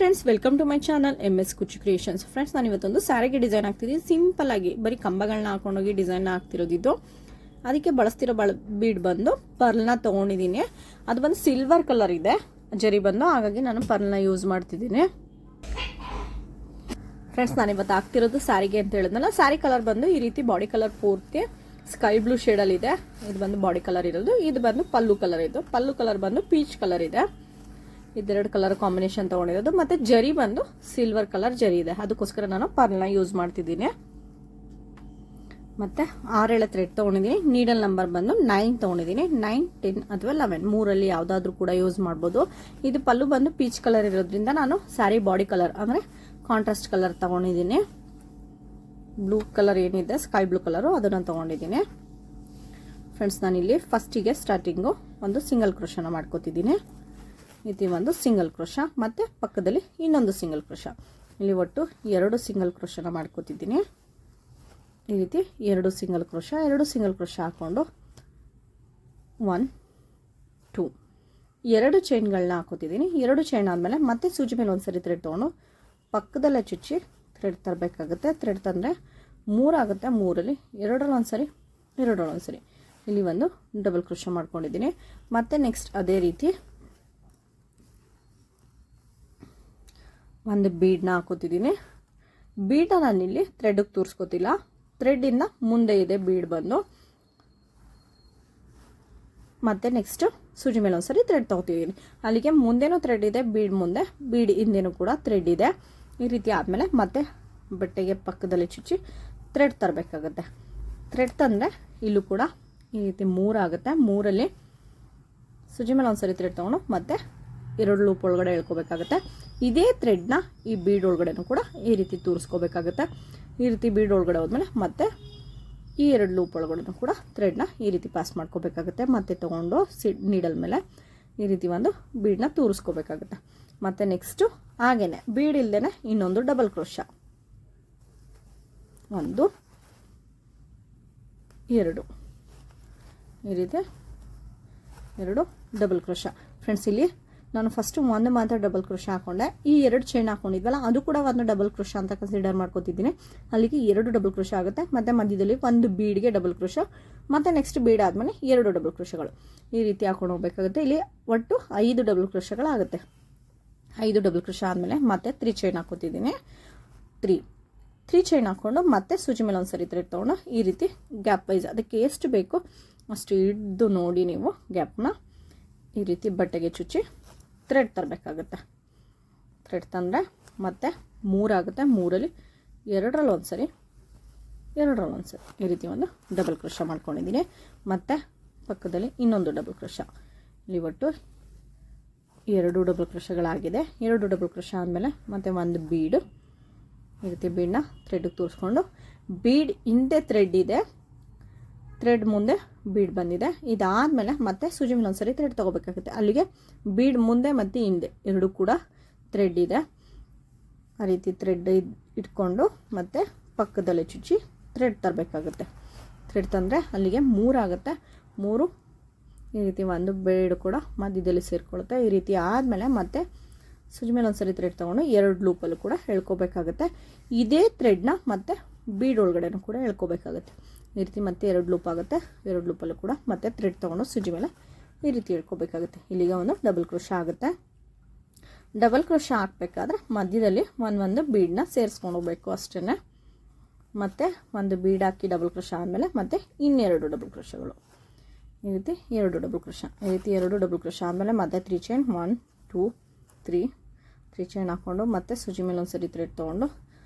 Friends, welcome to my channel MS Kuchchu creations. Friends, ನಾನು ಇವತ್ತೊಂದು ಸ್ಯಾರಿಗೆ design ಹಾಕ್ತಿದ್ದೀನಿ. ಸಿಂಪಲ್ ಆಗಿ ಬರೀ ಕಂಬಗಳನ್ನ ಹಾಕೊಂಡೋಗಿ ಡಿಸೈನ್ ಹಾಕ್ತಿರೋದಿದ್ದು. ಅದಕ್ಕೆ ಬಳಸ್ತಿರೋ ಬೀಡ್ ಬಂದು ಪರ್ಲ್ನ ತೊಗೊಂಡಿದ್ದೀನಿ. ಅದು ಬಂದು ಸಿಲ್ವರ್ ಕಲರ್ ಇದೆ ಜರಿ ಬಂದು, ಹಾಗಾಗಿ ನಾನು ಪರ್ಲ್ನ ಯೂಸ್ ಮಾಡ್ತಿದ್ದೀನಿ. ಫ್ರೆಂಡ್ಸ್, ನಾನು ಇವತ್ತು ಹಾಕ್ತಿರೋದು ಸ್ಯಾರಿಗೆ ಅಂತ ಹೇಳಿದ್ನಲ್ಲ, ಸ್ಯಾರಿ ಕಲರ್ ಬಂದು ಈ ರೀತಿ ಬಾಡಿ ಕಲರ್ ಪೂರ್ತಿ ಸ್ಕೈ ಬ್ಲೂ ಶೇಡಲ್ಲಿ ಇದೆ. ಇದು ಬಂದು ಬಾಡಿ ಕಲರ್ ಇರೋದು. ಇದು ಬಂದು ಪಲ್ಲು ಕಲರ್. ಇದು ಪಲ್ಲು ಕಲರ್ ಬಂದು ಪೀಚ್ ಕಲರ್ ಇದೆ. ಇದೆರಡು ಕಲರ್ ಕಾಂಬಿನೇಷನ್ ತೊಗೊಂಡಿರೋದು. ಮತ್ತು ಜರಿ ಬಂದು ಸಿಲ್ವರ್ ಕಲರ್ ಜರಿ ಇದೆ, ಅದಕ್ಕೋಸ್ಕರ ನಾನು ಪರ್ಲ್ನ ಯೂಸ್ ಮಾಡ್ತಿದ್ದೀನಿ. ಮತ್ತು 6 ಥ್ರೆಡ್ ತೊಗೊಂಡಿದ್ದೀನಿ. ನೀಡಲ್ ನಂಬರ್ ಬಂದು 9 ತೊಗೊಂಡಿದ್ದೀನಿ. 9, 10 ಅಥವಾ 11 ಮೂರಲ್ಲಿ ಯಾವುದಾದ್ರೂ ಕೂಡ ಯೂಸ್ ಮಾಡ್ಬೋದು. ಇದು ಪಲ್ಲು ಬಂದು ಪೀಚ್ ಕಲರ್ ಇರೋದ್ರಿಂದ ನಾನು ಸ್ಯಾರಿ ಬಾಡಿ ಕಲರ್ ಅಂದರೆ ಕಾಂಟ್ರಾಸ್ಟ್ ಕಲರ್ ತೊಗೊಂಡಿದ್ದೀನಿ. ಬ್ಲೂ ಕಲರ್ ಏನಿದೆ ಸ್ಕೈ ಬ್ಲೂ ಕಲರು ಅದನ್ನು ತೊಗೊಂಡಿದ್ದೀನಿ. ಫ್ರೆಂಡ್ಸ್, ನಾನಿಲ್ಲಿ ಫಸ್ಟಿಗೆ ಸ್ಟಾರ್ಟಿಂಗು ಒಂದು ಸಿಂಗಲ್ ಕ್ರೋಶನ ಮಾಡ್ಕೋತಿದ್ದೀನಿ. ಇದು ಒಂದು ಸಿಂಗಲ್ ಕ್ರೋಶ ಮತ್ತು ಪಕ್ಕದಲ್ಲಿ ಇನ್ನೊಂದು ಸಿಂಗಲ್ ಕ್ರೋಶ. ಇಲ್ಲಿ ಒಟ್ಟು 2 ಸಿಂಗಲ್ ಕ್ರೋಶನ ಮಾಡ್ಕೋತಿದ್ದೀನಿ. ಈ ರೀತಿ 2 ಸಿಂಗಲ್ ಕ್ರೋಶ ಹಾಕ್ಕೊಂಡು 1, 2 2 ಚೈನ್ಗಳನ್ನ ಹಾಕೋತಿದ್ದೀನಿ. 2 ಚೈನ್ ಆದಮೇಲೆ ಮತ್ತೆ ಸೂಜಿ ಮೇಲೆ ಒಂದ್ಸರಿ ಥ್ರೆಡ್ ತೊಗೊಂಡು ಪಕ್ಕದಲ್ಲೇ ಚುಚ್ಚಿ ಥ್ರೆಡ್ ತರಬೇಕಾಗುತ್ತೆ. ಥ್ರೆಡ್ ತಂದರೆ 3 ಆಗುತ್ತೆ. 3ರಲ್ಲಿ 2ರಲ್ಲಿ ಒಂದ್ಸರಿ ಇಲ್ಲಿ ಒಂದು ಡಬಲ್ ಕ್ರೋಶ ಮಾಡ್ಕೊಂಡಿದ್ದೀನಿ. ಮತ್ತು ನೆಕ್ಸ್ಟ್ ಅದೇ ರೀತಿ ಒಂದು ಬೀಡನ್ನ ಹಾಕೋತಿದ್ದೀನಿ. ಬೀಡನ್ನ ನಾನಿಲ್ಲಿ ಥ್ರೆಡ್ಗೆ ತೋರಿಸ್ಕೋತಿಲ್ಲ, ಥ್ರೆಡ್ಡಿಂದ ಮುಂದೆ ಇದೆ ಬೀಡ್ ಬಂದು. ಮತ್ತು ನೆಕ್ಸ್ಟ್ ಸೂಜಿ ಮೇಲೆ ಒಂದ್ಸರಿ ಥ್ರೆಡ್ ತೊಗೋತಿದ್ದೀನಿ. ಅಲ್ಲಿಗೆ ಮುಂದೆನೂ ಥ್ರೆಡ್ ಇದೆ, ಬೀಡ್ ಮುಂದೆ, ಬೀಡ್ ಹಿಂದೆನೂ ಕೂಡ ಥ್ರೆಡ್ ಇದೆ. ಈ ರೀತಿ ಆದಮೇಲೆ ಮತ್ತೆ ಬಟ್ಟೆಗೆ ಪಕ್ಕದಲ್ಲಿ ಚುಚ್ಚಿ ಥ್ರೆಡ್ ತರಬೇಕಾಗುತ್ತೆ. ಥ್ರೆಡ್ ತಂದರೆ ಇಲ್ಲೂ ಕೂಡ ಈ ರೀತಿ 3 ಆಗುತ್ತೆ. 3ರಲ್ಲಿ ಸೂಜಿ ಮೇಲೆ ಒಂದ್ಸರಿ ಥ್ರೆಡ್ ತೊಗೊಂಡು ಮತ್ತೆ 2 ಲೂಪ್ ಒಳಗಡೆ ಎಳ್ಕೋಬೇಕಾಗುತ್ತೆ. ಇದೇ ಥ್ರೆಡ್ನ ಈ ಬೀಡ್ ಒಳಗಡೆನೂ ಕೂಡ ಈ ರೀತಿ ತೂರಿಸ್ಕೋಬೇಕಾಗುತ್ತೆ. ಈ ರೀತಿ ಬೀಡ್ ಒಳಗಡೆ ಹೋದ್ಮೇಲೆ ಮತ್ತೆ ಈ 2 ಲೂಪ್ ಒಳಗಡೆನೂ ಕೂಡ ಥ್ರೆಡ್ನ ಈ ರೀತಿ ಪಾಸ್ ಮಾಡ್ಕೋಬೇಕಾಗುತ್ತೆ. ಮತ್ತೆ ತೊಗೊಂಡು ನೀಡಲ್ ಮೇಲೆ ಈ ರೀತಿ ಒಂದು ಬೀಡನ್ನ ತೂರಿಸ್ಕೋಬೇಕಾಗುತ್ತೆ. ಮತ್ತು ನೆಕ್ಸ್ಟು ಹಾಗೇನೆ ಬೀಡ್ ಇಲ್ಲದೇ ಇನ್ನೊಂದು ಡಬಲ್ ಕ್ರೋಶ, 1, 2 ಈ ರೀತಿ 2 ಡಬಲ್ ಕ್ರೋಶ. ಫ್ರೆಂಡ್ಸ್, ಇಲ್ಲಿ ನಾನು ಫಸ್ಟು ಒಂದು ಮಾತ್ರ ಡಬಲ್ ಕ್ರೋಶ ಹಾಕೊಂಡೆ. ಈ 2 ಚೈನ್ ಹಾಕೊಂಡಿದ್ವಲ್ಲ ಅದು ಕೂಡ ಒಂದು ಡಬಲ್ ಕ್ರೋಶ ಅಂತ ಕನ್ಸಿಡರ್ ಮಾಡ್ಕೋತಿದ್ದೀನಿ. ಅಲ್ಲಿಗೆ 2 ಡಬಲ್ ಕ್ರೋಶ ಆಗುತ್ತೆ. ಮತ್ತು ಮಧ್ಯದಲ್ಲಿ ಒಂದು ಬೀಡ್ಗೆ ಡಬಲ್ ಕ್ರೋಶ, ಮತ್ತು ನೆಕ್ಸ್ಟ್ ಬೀಡ್ ಆದಮೇಲೆ 2 ಡಬಲ್ ಕ್ರೋಶಗಳು ಈ ರೀತಿ ಹಾಕೊಂಡು ಹೋಗ್ಬೇಕಾಗುತ್ತೆ. ಇಲ್ಲಿ ಒಟ್ಟು 5 ಡಬಲ್ ಕ್ರೋಶಗಳಾಗುತ್ತೆ. 5 ಡಬಲ್ ಕ್ರೋಶ ಆದಮೇಲೆ ಮತ್ತೆ 3 ಚೈನ್ ಹಾಕೋತಿದ್ದೀನಿ. 3 ಚೈನ್ ಹಾಕ್ಕೊಂಡು ಮತ್ತೆ ಸೂಜಿ ಮೇಲೆ ಒಂದ್ಸರಿ ಥ್ರೆಡ್ ತೊಗೊಂಡು ಈ ರೀತಿ ಗ್ಯಾಪ್ ವೈಸ್ ಅದಕ್ಕೆ ಎಷ್ಟು ಬೇಕು ಅಷ್ಟು ಹಿಡಿದು ನೋಡಿ ನೀವು ಗ್ಯಾಪ್ನ ಈ ರೀತಿ ಬಟ್ಟೆಗೆ ಚುಚ್ಚಿ ಥ್ರೆಡ್ ತರಬೇಕಾಗುತ್ತೆ. ಥ್ರೆಡ್ ತಂದರೆ ಮತ್ತೆ 3 ಆಗುತ್ತೆ. 3ರಲ್ಲಿ 2ರಲ್ಲಿ ಒಂದ್ಸರಿ ಈ ರೀತಿ ಒಂದು ಡಬಲ್ ಕ್ರೋಶ ಮಾಡ್ಕೊಂಡಿದ್ದೀನಿ. ಮತ್ತು ಪಕ್ಕದಲ್ಲಿ ಇನ್ನೊಂದು ಡಬಲ್ ಕ್ರೋಶ. ಇಲ್ಲಿ ಒಟ್ಟು 2 ಡಬಲ್ ಕ್ರೋಶಗಳಾಗಿದೆ. 2 ಡಬಲ್ ಕ್ರೋಶ ಆದಮೇಲೆ ಮತ್ತೆ ಒಂದು ಬೀಡು ಈ ರೀತಿ ಬೀಡನ್ನ ಥ್ರೆಡ್ಗೆ ತೋರಿಸ್ಕೊಂಡು, ಬೀಡ್ ಹಿಂದೆ ಥ್ರೆಡ್ ಇದೆ, ಥ್ರೆಡ್ ಮುಂದೆ ಬೀಡ್ ಬಂದಿದೆ. ಇದಾದಮೇಲೆ ಮತ್ತೆ ಸೂಜಿ ಮೇಲೆ ಒಂದ್ಸರಿ ಥ್ರೆಡ್ ತೊಗೋಬೇಕಾಗುತ್ತೆ. ಅಲ್ಲಿಗೆ ಬೀಡ್ ಮುಂದೆ ಮತ್ತು ಹಿಂದೆ 2 ಕೂಡ ಥ್ರೆಡ್ ಇದೆ. ಆ ರೀತಿ ಥ್ರೆಡ್ ಇಟ್ಕೊಂಡು ಮತ್ತೆ ಪಕ್ಕದಲ್ಲೇ ಚುಚ್ಚಿ ಥ್ರೆಡ್ ತರಬೇಕಾಗುತ್ತೆ. ಥ್ರೆಡ್ ತಂದರೆ ಅಲ್ಲಿಗೆ 3 ಆಗುತ್ತೆ. 3 ಈ ರೀತಿ ಒಂದು ಬೀಡ್ ಕೂಡ ಮಧ್ಯದಲ್ಲಿ ಸೇರಿಕೊಳ್ಳುತ್ತೆ. ಈ ರೀತಿ ಆದಮೇಲೆ ಮತ್ತೆ ಸೂಜಿ ಮೇಲೆ ಒಂದ್ಸರಿ ಥ್ರೆಡ್ ತೊಗೊಂಡು 2 ಲೂಪಲ್ಲೂ ಕೂಡ ಎಳ್ಕೋಬೇಕಾಗುತ್ತೆ. ಇದೇ ಥ್ರೆಡ್ನ ಮತ್ತೆ ಬೀಡ್ ಒಳಗಡೆನೂ ಕೂಡ ಎಳ್ಕೋಬೇಕಾಗುತ್ತೆ. ಈ ರೀತಿ ಮತ್ತೆ 2 ಲೂಪ್ ಆಗುತ್ತೆ. 2 ಲೂಪಲ್ಲೂ ಕೂಡ ಮತ್ತೆ ಥ್ರೆಡ್ ತೊಗೊಂಡು ಸೂಜಿ ಮೇಲೆ ಈ ರೀತಿ ಎಳ್ಕೋಬೇಕಾಗುತ್ತೆ. ಇಲ್ಲಿಗೆ ಒಂದು ಡಬಲ್ ಕ್ರೋಶ ಆಗುತ್ತೆ. ಡಬಲ್ ಕ್ರೋಶ ಹಾಕಬೇಕಾದ್ರೆ ಮಧ್ಯದಲ್ಲಿ ಒಂದು ಬೀಡನ್ನ ಸೇರಿಸ್ಕೊಂಡು ಹೋಗ್ಬೇಕು ಅಷ್ಟೇ. ಮತ್ತು ಒಂದು ಬೀಡ್ ಹಾಕಿ ಡಬಲ್ ಕ್ರೋಶ ಆದಮೇಲೆ ಮತ್ತೆ ಇನ್ನೆರಡು ಡಬಲ್ ಕ್ರೋಶಗಳು ಈ ರೀತಿ 2 ಡಬಲ್ ಕ್ರೋಶ. ಈ ರೀತಿ 2 ಡಬಲ್ ಕ್ರೋಶ ಆದಮೇಲೆ ಮತ್ತೆ 3 ಚೈನ್ 1, 2, 3 ಚೈನ್ ಹಾಕ್ಕೊಂಡು ಮತ್ತೆ ಸೂಜಿ ಮೇಲೆ ಒಂದ್ಸರಿ ಥ್ರೆಡ್ ತೊಗೊಂಡು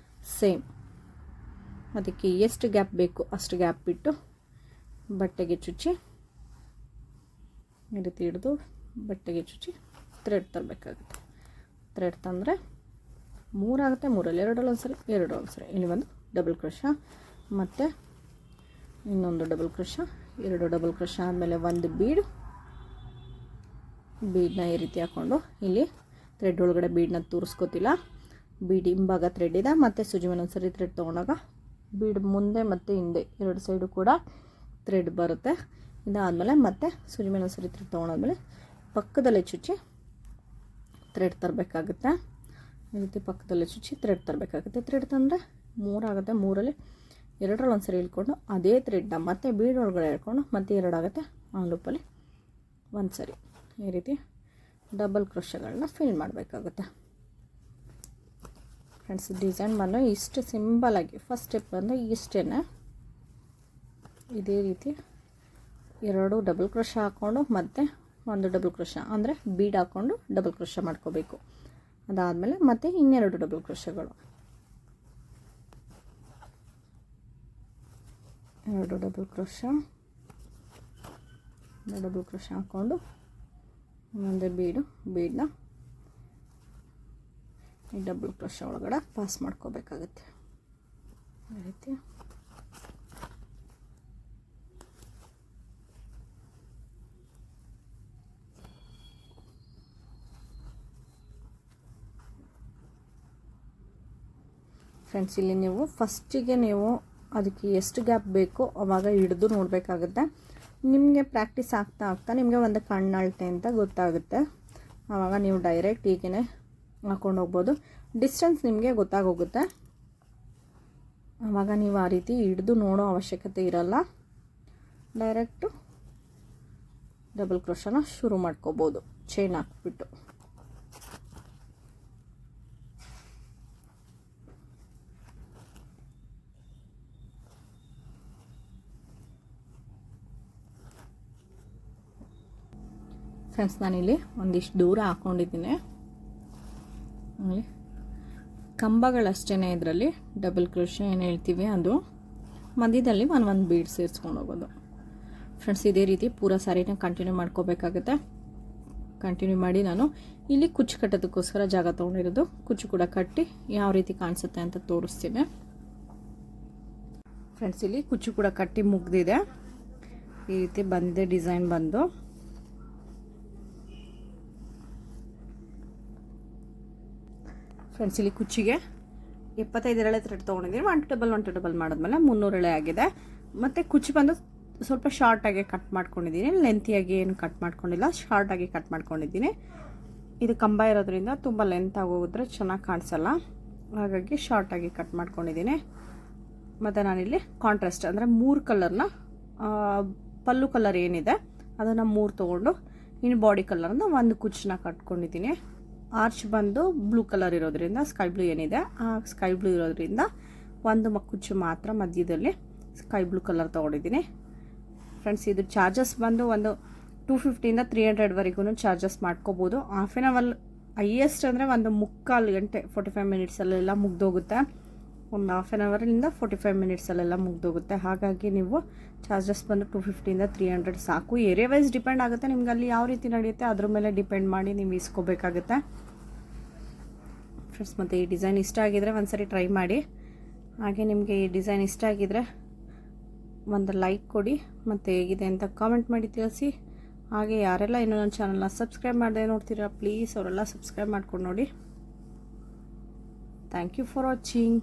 ಸೇಮ್ ಅದಕ್ಕೆ ಎಷ್ಟು ಗ್ಯಾಪ್ ಬೇಕು ಅಷ್ಟು ಗ್ಯಾಪ್ ಬಿಟ್ಟು ಬಟ್ಟೆಗೆ ಚುಚ್ಚಿ ಈ ರೀತಿ ಹಿಡಿದು ಬಟ್ಟೆಗೆ ಚುಚ್ಚಿ ಥ್ರೆಡ್ ತರಬೇಕಾಗುತ್ತೆ. ಥ್ರೆಡ್ ತಂದರೆ 3 ಆಗುತ್ತೆ. 3ರಲ್ಲಿ 2ರಲ್ಲಿ ಒಂದ್ಸರಿ ಇಲ್ಲಿ ಒಂದು ಡಬಲ್ ಕ್ರೋಶ, ಮತ್ತು ಇನ್ನೊಂದು ಡಬಲ್ ಕ್ರೋಶ, 2 ಡಬಲ್ ಕ್ರೋಶ ಆದಮೇಲೆ ಒಂದು ಬೀಡನ್ನ ಈ ರೀತಿ ಹಾಕ್ಕೊಂಡು ಇಲ್ಲಿ ಥ್ರೆಡ್ ಒಳಗಡೆ ಬೀಡನ್ನ ತೋರಿಸ್ಕೋತಿಲ್ಲ. ಬೀಡ್ ಹಿಂಭಾಗ ಥ್ರೆಡ್ ಇದೆ. ಮತ್ತು ಸೂಜಿ ಮೇಲೆ ಒಂದ್ಸರಿ ಥ್ರೆಡ್ ತೊಗೊಂಡಾಗ ಬೀಡ್ ಮುಂದೆ ಮತ್ತು ಹಿಂದೆ 2 ಸೈಡು ಕೂಡ ಥ್ರೆಡ್ ಬರುತ್ತೆ. ಇದಾದಮೇಲೆ ಮತ್ತೆ ಸೂಜಿ ಮೇಲೆ ಒಂದ್ಸರಿ ಥ್ರೆಡ್ ತೊಗೊಂಡಾದ್ಮೇಲೆ ಪಕ್ಕದಲ್ಲೇ ಚುಚ್ಚಿ ಥ್ರೆಡ್ ತರಬೇಕಾಗುತ್ತೆ. ಈ ರೀತಿ ಪಕ್ಕದಲ್ಲಿ ಚುಚ್ಚಿ ಥ್ರೆಡ್ ತರಬೇಕಾಗುತ್ತೆ. ಥ್ರೆಡ್ ತಂದರೆ 3 ಆಗುತ್ತೆ. 3ರಲ್ಲಿ 2ರಲ್ಲಿ ಒಂದು ಸರಿ ಇಳ್ಕೊಂಡು ಅದೇ ಥ್ರೆಡ್ನ ಮತ್ತೆ ಬೀಡ್ ಒಳಗಡೆ ಇಳ್ಕೊಂಡು ಮತ್ತೆ 2 ಆಗುತ್ತೆ. ಆ ಲೂಪಲ್ಲಿ ಒಂದು ಸರಿ ಈ ರೀತಿ ಡಬಲ್ ಕ್ರೋಶಗಳನ್ನ ಫಿಲ್ ಮಾಡಬೇಕಾಗುತ್ತೆ. ಫ್ರೆಂಡ್ಸ್ ಡಿಸೈನ್ ಬಂದು ಇಷ್ಟು ಸಿಂಪಲಾಗಿ ಫಸ್ಟ್ ಸ್ಟೆಪ್ ಬಂದು ಇಷ್ಟೇ. ಇದೇ ರೀತಿ 2 ಡಬಲ್ ಕ್ರೋಶ ಹಾಕ್ಕೊಂಡು ಮತ್ತೆ 1 ಡಬಲ್ ಕ್ರೋಶ ಅಂದರೆ ಬೀಡ್ ಹಾಕ್ಕೊಂಡು ಡಬಲ್ ಕ್ರೋಶ ಮಾಡ್ಕೋಬೇಕು. ಅದಾದಮೇಲೆ ಮತ್ತೆ ಇನ್ನೆರಡು ಡಬಲ್ ಕ್ರೋಶಗಳು, 2 ಡಬಲ್ ಕ್ರೋಶ, ಡಬಲ್ ಕ್ರೋಶ ಹಾಕ್ಕೊಂಡು ಒಂದೇ ಬೀಡನ್ನ ಈ ಡಬಲ್ ಕ್ರೋಶ ಒಳಗಡೆ ಪಾಸ್ ಮಾಡ್ಕೋಬೇಕಾಗುತ್ತೆ. ಈ ರೀತಿ ಫ್ರೆಂಡ್ಸ್ ಇಲ್ಲಿ ನೀವು ಫಸ್ಟಿಗೆ ನೀವು ಅದಕ್ಕೆ ಎಷ್ಟು ಗ್ಯಾಪ್ ಬೇಕೋ ಅವಾಗ ಹಿಡಿದು ನೋಡಬೇಕಾಗುತ್ತೆ. ನಿಮಗೆ ಪ್ರಾಕ್ಟೀಸ್ ಆಗ್ತಾ ಆಗ್ತಾ ನಿಮಗೆ ಒಂದು ಕಣ್ಣಾಳ್ತೆ ಅಂತ ಗೊತ್ತಾಗುತ್ತೆ. ಆವಾಗ ನೀವು ಡೈರೆಕ್ಟ್ ಹೀಗೇ ಹಾಕೊಂಡು ಹೋಗ್ಬೋದು. ಡಿಸ್ಟೆನ್ಸ್ ನಿಮಗೆ ಗೊತ್ತಾಗೋಗುತ್ತೆ. ಆವಾಗ ನೀವು ಆ ರೀತಿ ಹಿಡಿದು ನೋಡೋ ಅವಶ್ಯಕತೆ ಇರಲ್ಲ. ಡೈರೆಕ್ಟು ಡಬಲ್ ಕ್ರೋಶನ ಶುರು ಮಾಡ್ಕೋಬೋದು ಚೈನ್ ಹಾಕ್ಬಿಟ್ಟು. ಫ್ರೆಂಡ್ಸ್ ನಾನಿಲ್ಲಿ ಒಂದಿಷ್ಟು ದೂರ ಹಾಕ್ಕೊಂಡಿದ್ದೀನಿ. ಕಂಬಗಳಷ್ಟೇ ಇದರಲ್ಲಿ ಡಬಲ್ ಕ್ರೋಶ ಏನು ಹೇಳ್ತೀವಿ ಅದು ಮಧ್ಯದಲ್ಲಿ ಒಂದು ಬೀಡ್ ಸೇರಿಸ್ಕೊಂಡು ಹೋಗೋದು. ಫ್ರೆಂಡ್ಸ್ ಇದೇ ರೀತಿ ಪೂರ ಸಾರಿನ ಕಂಟಿನ್ಯೂ ಮಾಡ್ಕೋಬೇಕಾಗುತ್ತೆ. ಕಂಟಿನ್ಯೂ ಮಾಡಿ ನಾನು ಇಲ್ಲಿ ಕುಚ್ಚು ಕಟ್ಟೋದಕ್ಕೋಸ್ಕರ ಜಾಗ ತೊಗೊಂಡಿರೋದು. ಕುಚ್ಚು ಕೂಡ ಕಟ್ಟಿ ಯಾವ ರೀತಿ ಕಾಣಿಸುತ್ತೆ ಅಂತ ತೋರಿಸ್ತೀನಿ. ಫ್ರೆಂಡ್ಸ್ ಇಲ್ಲಿ ಕುಚ್ಚು ಕೂಡ ಕಟ್ಟಿ ಮುಗ್ದಿದೆ. ಈ ರೀತಿ ಬಂದಿದೆ ಡಿಸೈನ್ ಬಂದು. ಫ್ರೆಂಡ್ಸ್ ಇಲ್ಲಿ ಕುಚ್ಚಿಗೆ 75 ಎಳೆ ಥ್ರೆಡ್ ತೊಗೊಂಡಿದ್ದೀನಿ. 1 ಡಬಲ್ ಮಾಡಿದ್ಮೇಲೆ 300 ಎಳೆ ಆಗಿದೆ. ಮತ್ತು ಕುಚ್ಚು ಬಂದು ಸ್ವಲ್ಪ ಶಾರ್ಟಾಗಿ ಕಟ್ ಮಾಡ್ಕೊಂಡಿದ್ದೀನಿ. ಲೆಂತಿಯಾಗಿ ಏನು ಕಟ್ ಮಾಡ್ಕೊಂಡಿಲ್ಲ, ಶಾರ್ಟಾಗಿ ಕಟ್ ಮಾಡ್ಕೊಂಡಿದ್ದೀನಿ. ಇದು ಕಂಬ ಇರೋದ್ರಿಂದ ತುಂಬ ಲೆಂತ್ ಆಗೋದ್ರೆ ಚೆನ್ನಾಗಿ ಕಾಣಿಸಲ್ಲ, ಹಾಗಾಗಿ ಶಾರ್ಟಾಗಿ ಕಟ್ ಮಾಡ್ಕೊಂಡಿದ್ದೀನಿ. ಮತ್ತು ನಾನಿಲ್ಲಿ ಕಾಂಟ್ರಾಸ್ಟ್ ಅಂದರೆ 3 ಕಲರ್ನ ಪಲ್ಲು ಕಲರ್ ಏನಿದೆ ಅದನ್ನು 3 ತೊಗೊಂಡು ಇನ್ನು ಬಾಡಿ ಕಲರ್ನ ಒಂದು ಕುಚ್ಚನ್ನ ಕಟ್ಕೊಂಡಿದ್ದೀನಿ. ಆರ್ಚ್ ಬಂದು ಬ್ಲೂ ಕಲರ್ ಇರೋದ್ರಿಂದ ಸ್ಕೈ ಬ್ಲೂ ಏನಿದೆ ಆ ಸ್ಕೈ ಬ್ಲೂ ಇರೋದ್ರಿಂದ ಒಂದು ಕುಚ್ಚು ಮಾತ್ರ ಮಧ್ಯದಲ್ಲಿ ಸ್ಕೈ ಬ್ಲೂ ಕಲರ್ ತೊಗೊಂಡಿದ್ದೀನಿ. ಫ್ರೆಂಡ್ಸ್ ಇದು ಚಾರ್ಜಸ್ ಬಂದು ಒಂದು 250ಇಂದ 300ವರೆಗೂ ಚಾರ್ಜಸ್ ಮಾಡ್ಕೋಬೋದು. ಹಾಫ್ ಆನ್ ಅವರ್ ಹೈಯೆಸ್ಟ್ ಅಂದರೆ ಒಂದು 3/4 ಗಂಟೆ 45 ಮಿನಿಟ್ಸಲ್ಲೆಲ್ಲ ಮುಗ್ದೋಗುತ್ತೆ. ಒಂದು ಹಾಫ್ ಆನ್ ಅವರಿಂದ 45 ಮಿನಿಟ್ಸಲ್ಲೆಲ್ಲ ಮುಗ್ದೋಗುತ್ತೆ. ಹಾಗಾಗಿ ನೀವು ಚಾರ್ಜಸ್ ಬಂದು 250ಇಂದ 300 ಸಾಕು. ಏರಿಯಾ ವೈಸ್ ಡಿಪೆಂಡ್ ಆಗುತ್ತೆ. ನಿಮ್ಗೆ ಅಲ್ಲಿ ಯಾವ ರೀತಿ ನಡೆಯುತ್ತೆ ಅದ್ರ ಮೇಲೆ ಡಿಪೆಂಡ್ ಮಾಡಿ ನೀವು ಇಸ್ಕೋಬೇಕಾಗುತ್ತೆ. ಫ್ರೆಂಡ್ಸ್ ಮತ್ತು ಈ ಡಿಸೈನ್ ಇಷ್ಟ ಆಗಿದರೆ ಒಂದ್ಸರಿ ಟ್ರೈ ಮಾಡಿ. ಹಾಗೆ ನಿಮಗೆ ಈ ಡಿಸೈನ್ ಇಷ್ಟ ಆಗಿದರೆ ಒಂದು ಲೈಕ್ ಕೊಡಿ ಮತ್ತು ಹೇಗಿದೆ ಅಂತ ಕಾಮೆಂಟ್ ಮಾಡಿ ತಿಳಿಸಿ. ಹಾಗೆ ಯಾರೆಲ್ಲ ಇನ್ನೂ ನನ್ನ ಚಾನಲ್ನ ಸಬ್ಸ್ಕ್ರೈಬ್ ಮಾಡದೆ ನೋಡ್ತೀರಾ ಪ್ಲೀಸ್ ಅವರೆಲ್ಲ ಸಬ್ಸ್ಕ್ರೈಬ್ ಮಾಡ್ಕೊಂಡು ನೋಡಿ. Thank you for watching.